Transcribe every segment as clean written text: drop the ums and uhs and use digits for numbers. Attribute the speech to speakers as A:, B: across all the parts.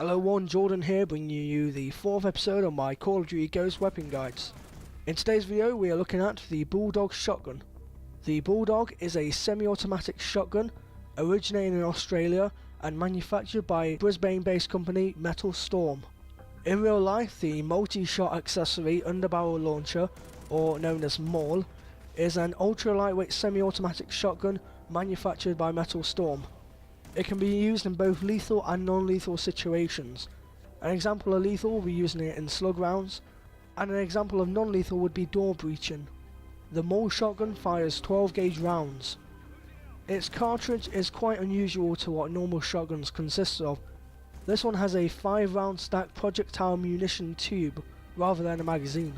A: Hello one, Jordan here, bringing you the 4th episode of my Call of Duty Ghost weapon guides. In today's video we are looking at the Bulldog shotgun. The Bulldog is a semi-automatic shotgun originating in Australia and manufactured by Brisbane-based company Metal Storm. In real life, the multi-shot accessory underbarrel launcher, or known as MAUL, is an ultra-lightweight semi-automatic shotgun manufactured by Metal Storm. It can be used in both lethal and non-lethal situations. An example of lethal will be using it in slug rounds, and an example of non-lethal would be door breaching. The MAUL shotgun fires 12 gauge rounds. Its cartridge is quite unusual to what normal shotguns consist of. This one has a 5 round stacked projectile munition tube rather than a magazine.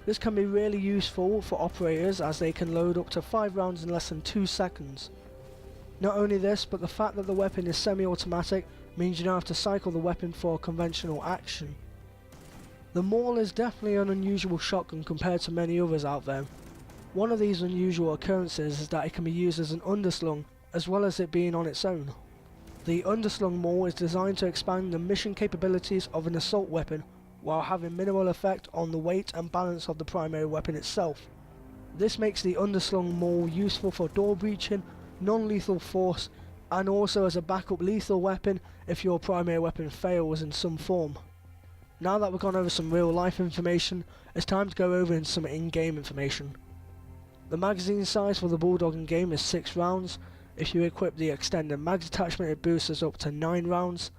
A: This can be really useful for operators as they can load up to 5 rounds in less than 2 seconds. Not only this, but the fact that the weapon is semi-automatic means you don't have to cycle the weapon for conventional action. The MAUL is definitely an unusual shotgun compared to many others out there. One of these unusual occurrences is that it can be used as an underslung as well as it being on its own. The underslung MAUL is designed to expand the mission capabilities of an assault weapon while having minimal effect on the weight and balance of the primary weapon itself. This makes the underslung MAUL useful for door breaching, non-lethal force, and also as a backup lethal weapon if your primary weapon fails in some form. Now that we've gone over some real life information, it's time to go over some in-game information. The magazine size for the Bulldog in-game is 6 rounds. If you equip the extended mags attachment, it boosts us up to 9 rounds.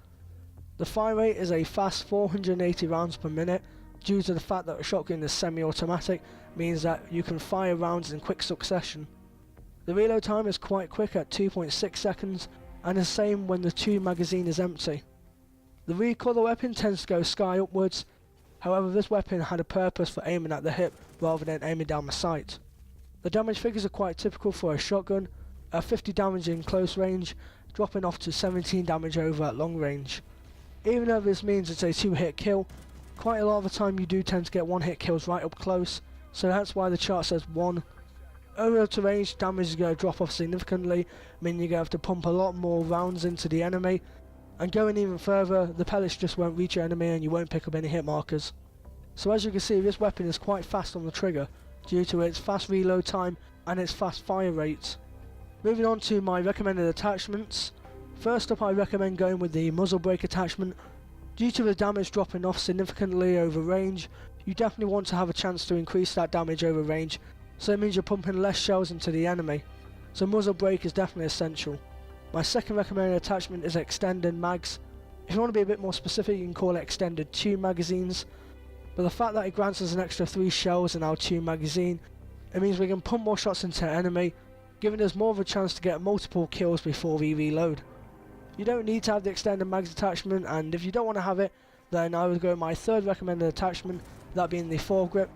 A: The fire rate is a fast 480 rounds per minute. Due to the fact that a shotgun is semi-automatic, means that you can fire rounds in quick succession. The reload time is quite quick at 2.6 seconds, and the same when the 2 magazine is empty. The recoil of the weapon tends to go sky upwards, however this weapon had a purpose for aiming at the hip rather than aiming down the sight. The damage figures are quite typical for a shotgun, at 50 damage in close range, dropping off to 17 damage over at long range. Even though this means it's a 2-hit kill, quite a lot of the time you do tend to get 1-hit kills right up close, so that's why the chart says 1. Over to range, damage is going to drop off significantly, meaning you're going to have to pump a lot more rounds into the enemy, and going even further, the pellets just won't reach your enemy and you won't pick up any hit markers. So as you can see, this weapon is quite fast on the trigger, due to its fast reload time and its fast fire rates. Moving on to my recommended attachments. First up, I recommend going with the muzzle brake attachment. Due to the damage dropping off significantly over range, you definitely want to have a chance to increase that damage over range, so it means you're pumping less shells into the enemy, so muzzle brake is definitely essential. My second recommended attachment is extended mags. If you want to be a bit more specific, you can call it extended 2 magazines, but the fact that it grants us an extra 3 shells in our 2 magazine, it means we can pump more shots into the enemy, giving us more of a chance to get multiple kills before we reload. You don't need to have the extended mags attachment, and if you don't want to have it, then I would go with my third recommended attachment, that being the foregrip.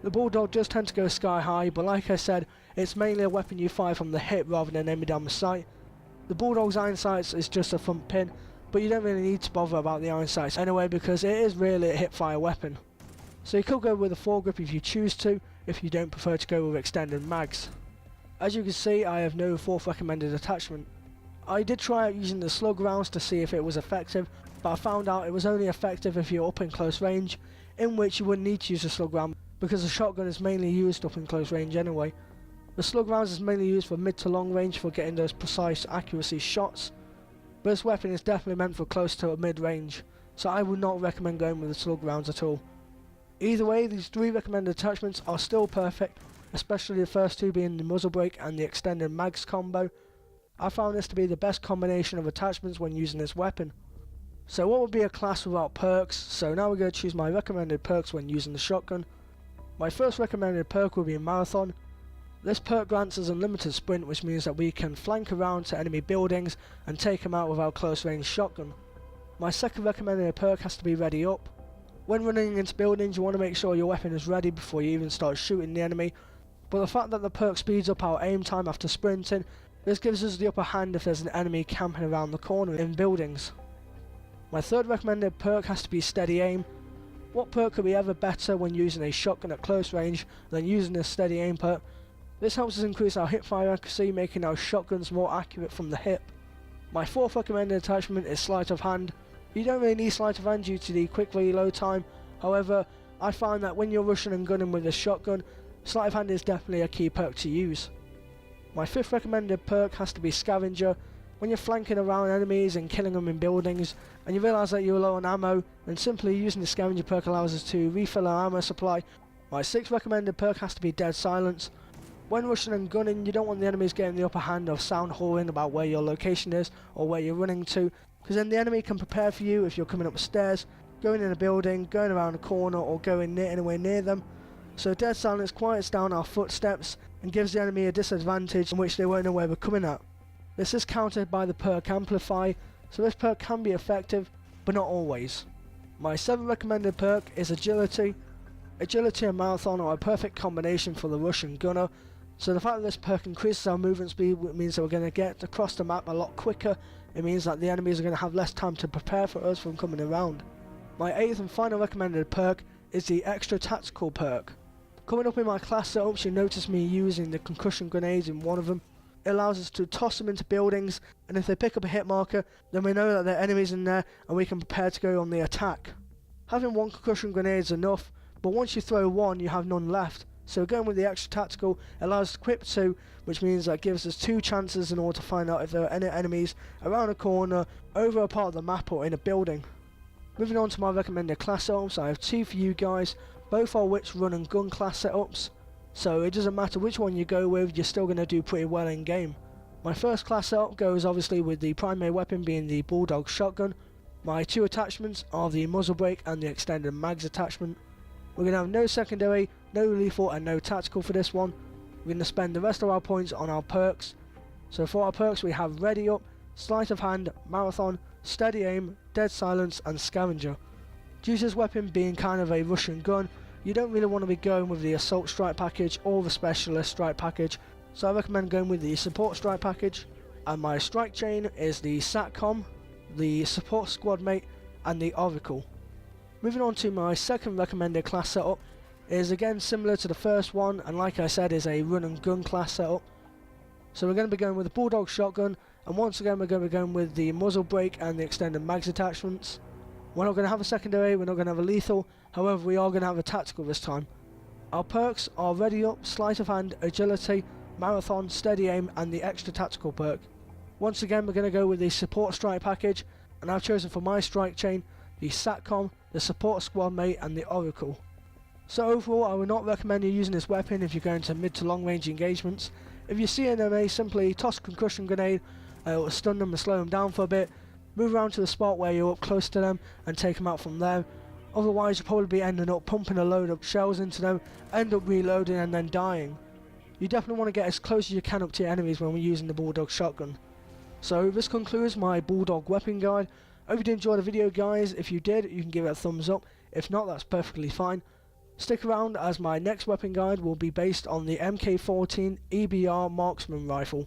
A: The Bulldog does tend to go sky high, but like I said, it's mainly a weapon you fire from the hip rather than aiming down the sight. The Bulldog's iron sights is just a front pin, but you don't really need to bother about the iron sights anyway because it is really a hip fire weapon. So you could go with a foregrip if you choose to, if you don't prefer to go with extended mags. As you can see, I have no fourth recommended attachment. I did try out using the slug rounds to see if it was effective, but I found out it was only effective if you're up in close range, in which you wouldn't need to use a slug round, because the shotgun is mainly used up in close range anyway. The slug rounds is mainly used for mid to long range for getting those precise accuracy shots, but this weapon is definitely meant for close to mid range, so I would not recommend going with the slug rounds at all. Either way, these 3 recommended attachments are still perfect, especially the first 2 being the muzzle brake and the extended mags combo. I found this to be the best combination of attachments when using this weapon. So what would be a class without perks? So now we're going to choose my recommended perks when using the shotgun. My first recommended perk will be Marathon. This perk grants us unlimited sprint, which means that we can flank around to enemy buildings and take them out with our close range shotgun. My second recommended perk has to be Ready Up. When running into buildings, you want to make sure your weapon is ready before you even start shooting the enemy, but the fact that the perk speeds up our aim time after sprinting, this gives us the upper hand if there's an enemy camping around the corner in buildings. My third recommended perk has to be Steady Aim. What perk could be ever better when using a shotgun at close range than using a Steady Aim perk? This helps us increase our hipfire accuracy, making our shotguns more accurate from the hip. My fourth recommended attachment is Sleight of Hand. You don't really need sleight of hand due to the quick reload time. However, I find that when you're rushing and gunning with a shotgun, sleight of hand is definitely a key perk to use. My 5th recommended perk has to be Scavenger. When you're flanking around enemies and killing them in buildings, and you realise that you're low on ammo, then simply using the Scavenger perk allows us to refill our ammo supply. My 6th recommended perk has to be Dead Silence. When rushing and gunning, you don't want the enemies getting the upper hand of sound whoring about where your location is or where you're running to, because then the enemy can prepare for you if you're coming up the stairs, going in a building, going around a corner, or going anywhere near them. So Dead Silence quiets down our footsteps and gives the enemy a disadvantage in which they won't know where we're coming at. This is countered by the perk Amplify, so this perk can be effective, but not always. My 7th recommended perk is Agility. Agility and Marathon are a perfect combination for the Russian gunner, so the fact that this perk increases our movement speed means that we're going to get across the map a lot quicker. It means that the enemies are going to have less time to prepare for us from coming around. My 8th and final recommended perk is the Extra Tactical perk. Coming up in my class setups, you notice me using the concussion grenades in one of them. It allows us to toss them into buildings, and if they pick up a hit marker, then we know that there are enemies in there and we can prepare to go on the attack. Having one concussion grenade is enough, but once you throw one, you have none left. So going with the Extra Tactical allows us to equip 2, which means that gives us 2 chances in order to find out if there are any enemies around a corner, over a part of the map, or in a building. Moving on to my recommended class setups, I have 2 for you guys, both are which run and gun class setups. So it doesn't matter which one you go with, you're still going to do pretty well in game. My first class setup goes obviously with the primary weapon being the Bulldog shotgun. My 2 attachments are the muzzle brake and the extended mags attachment. We're going to have no secondary, no lethal and no tactical for this one. We're going to spend the rest of our points on our perks. So for our perks we have Ready Up, Sleight of Hand, Marathon, Steady Aim, Dead Silence and Scavenger. Due to this weapon being kind of a Russian gun, you don't really want to be going with the Assault Strike package or the Specialist Strike package, so I recommend going with the Support Strike package. And my strike chain is the SATCOM, the Support Squad Mate and the Oracle. Moving on to my second recommended class setup is again similar to the first one, and like I said is a run and gun class setup. So we're going to be going with the Bulldog shotgun, and once again we're going to be going with the muzzle brake and the extended mags attachments. We're not going to have a secondary, we're not going to have a lethal, however we are going to have a tactical this time. Our perks are Ready Up, Sleight of Hand, Agility, Marathon, Steady Aim and the Extra Tactical perk. Once again we're going to go with the Support Strike package, and I've chosen for my strike chain the SATCOM, the Support Squad Mate and the Oracle. So overall I would not recommend you using this weapon if you're going to mid to long range engagements. If you see an enemy, simply toss a concussion grenade, it will stun them and slow them down for a bit. Move around to the spot where you're up close to them and take them out from there. Otherwise you'll probably be ending up pumping a load of shells into them, end up reloading and then dying. You definitely want to get as close as you can up to your enemies when we're using the Bulldog shotgun. So this concludes my Bulldog weapon guide. I hope you did enjoy the video guys. If you did, you can give it a thumbs up. If not, that's perfectly fine. Stick around as my next weapon guide will be based on the MK14 EBR marksman rifle.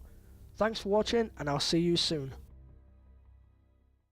A: Thanks for watching and I'll see you soon.